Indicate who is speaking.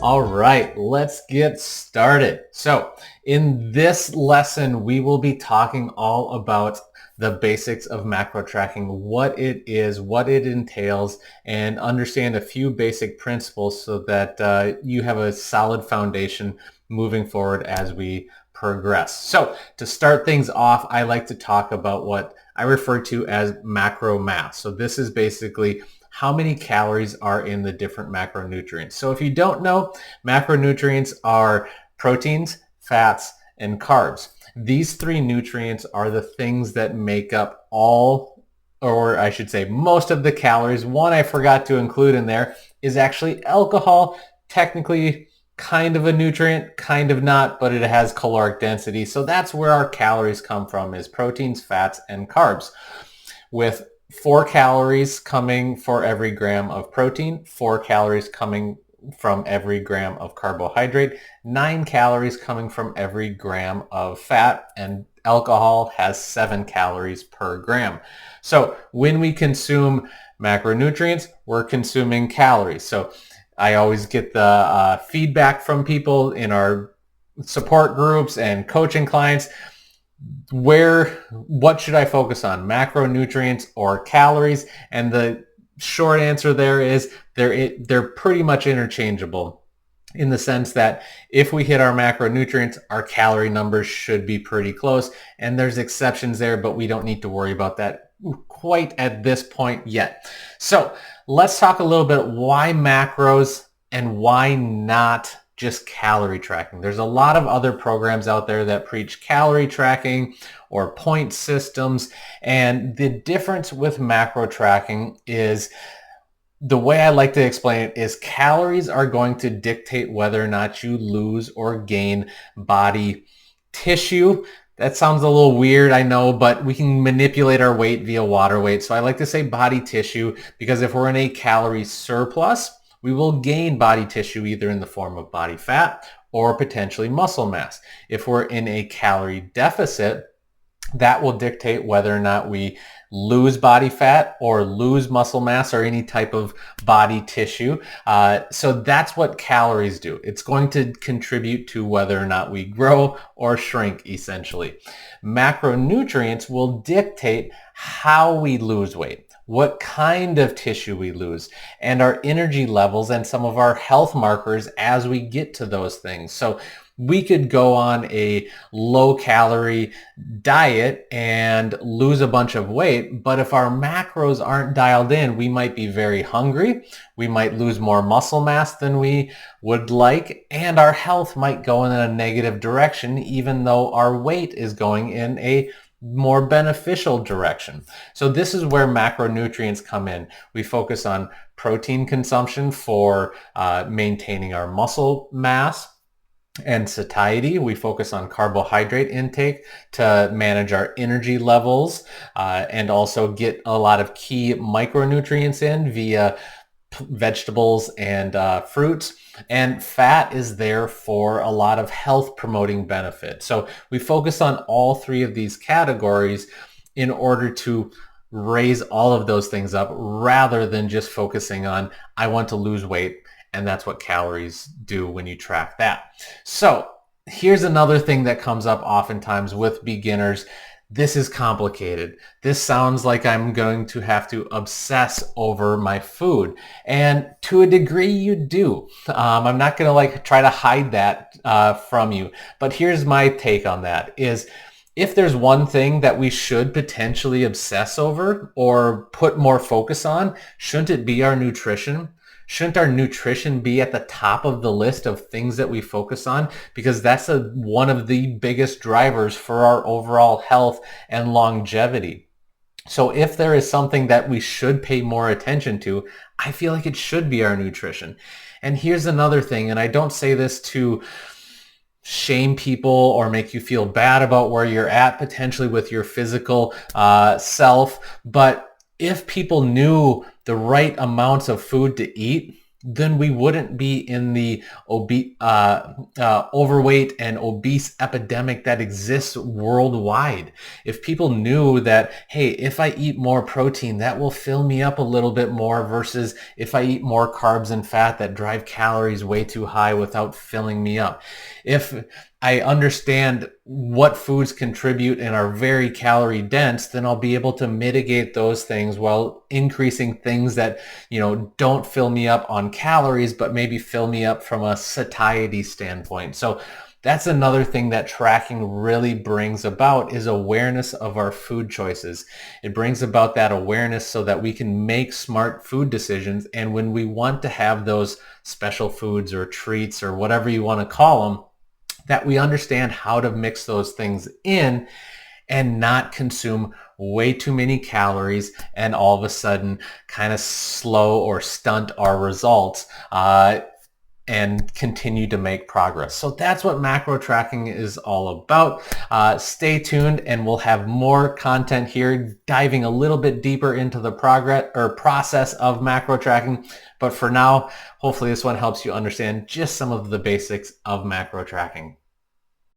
Speaker 1: All right, let's get started. So in this lesson, we will be talking all about the basics of macro tracking, what it is, what it entails, and understand a few basic principles so that you have a solid foundation moving forward as we progress. So to start things off, I like to talk about what I refer to as macro math. So this is basically how many calories are in the different macronutrients. So if you don't know, macronutrients are proteins, fats, and carbs. These three nutrients are the things that make up all, or I should say most of the calories. One I forgot to include in there is actually alcohol. Technically kind of a nutrient, kind of not, but it has caloric density. So that's where our calories come from, is proteins, fats, and carbs, with 4 calories coming for every gram of protein, 4 calories coming from every gram of carbohydrate, 9 calories coming from every gram of fat, and alcohol has 7 calories per gram. So when we consume macronutrients, we're consuming calories. So I always get the feedback from people in our support groups and coaching clients. What should I focus on, macronutrients or calories? And the short answer there is they're pretty much interchangeable, in the sense that if we hit our macronutrients, our calorie numbers should be pretty close. And there's exceptions there, but we don't need to worry about that quite at this point yet. So let's talk a little bit why macros and why not just calorie tracking. There's a lot of other programs out there that preach calorie tracking or point systems. And the difference with macro tracking is, the way I like to explain it is, calories are going to dictate whether or not you lose or gain body tissue. That sounds a little weird, I know, but we can manipulate our weight via water weight. So I like to say body tissue, because if we're in a calorie surplus, we will gain body tissue either in the form of body fat or potentially muscle mass. If we're in a calorie deficit, that will dictate whether or not we lose body fat or lose muscle mass or any type of body tissue. So that's what calories do. It's going to contribute to whether or not we grow or shrink, essentially. Macronutrients will dictate how we lose weight, what kind of tissue we lose, and our energy levels and some of our health markers as we get to those things. So we could go on a low-calorie diet and lose a bunch of weight, but if our macros aren't dialed in, we might be very hungry, we might lose more muscle mass than we would like, and our health might go in a negative direction, even though our weight is going in a more beneficial direction. So this is where macronutrients come in. We focus on protein consumption for maintaining our muscle mass and satiety. We focus on carbohydrate intake to manage our energy levels and also get a lot of key micronutrients in via vegetables and fruits. And fat is there for a lot of health promoting benefit. So we focus on all three of these categories in order to raise all of those things up, rather than just focusing on, I want to lose weight. And that's what calories do when you track that. So here's another thing that comes up oftentimes with beginners. This is complicated. This sounds like I'm going to have to obsess over my food. And to a degree you do. I'm not going to try to hide that from you. But here's my take on that is, if there's one thing that we should potentially obsess over or put more focus on, shouldn't it be our nutrition? Shouldn't our nutrition be at the top of the list of things that we focus on? Because that's one of the biggest drivers for our overall health and longevity. So if there is something that we should pay more attention to, I feel like it should be our nutrition. And here's another thing, and I don't say this to shame people or make you feel bad about where you're at potentially with your physical self, but if people knew the right amounts of food to eat, then we wouldn't be in the overweight and obese epidemic that exists worldwide. If people knew that, hey, if I eat more protein, that will fill me up a little bit more versus if I eat more carbs and fat that drive calories way too high without filling me up. If I understand what foods contribute and are very calorie dense, then I'll be able to mitigate those things while increasing things that, don't fill me up on calories, but maybe fill me up from a satiety standpoint. So that's another thing that tracking really brings about is awareness of our food choices. It brings about that awareness so that we can make smart food decisions. And when we want to have those special foods or treats or whatever you want to call them, that we understand how to mix those things in and not consume way too many calories and all of a sudden kind of slow or stunt our results and continue to make progress. So that's what macro tracking is all about. Stay tuned and we'll have more content here diving a little bit deeper into the process of macro tracking. But for now, hopefully this one helps you understand just some of the basics of macro tracking.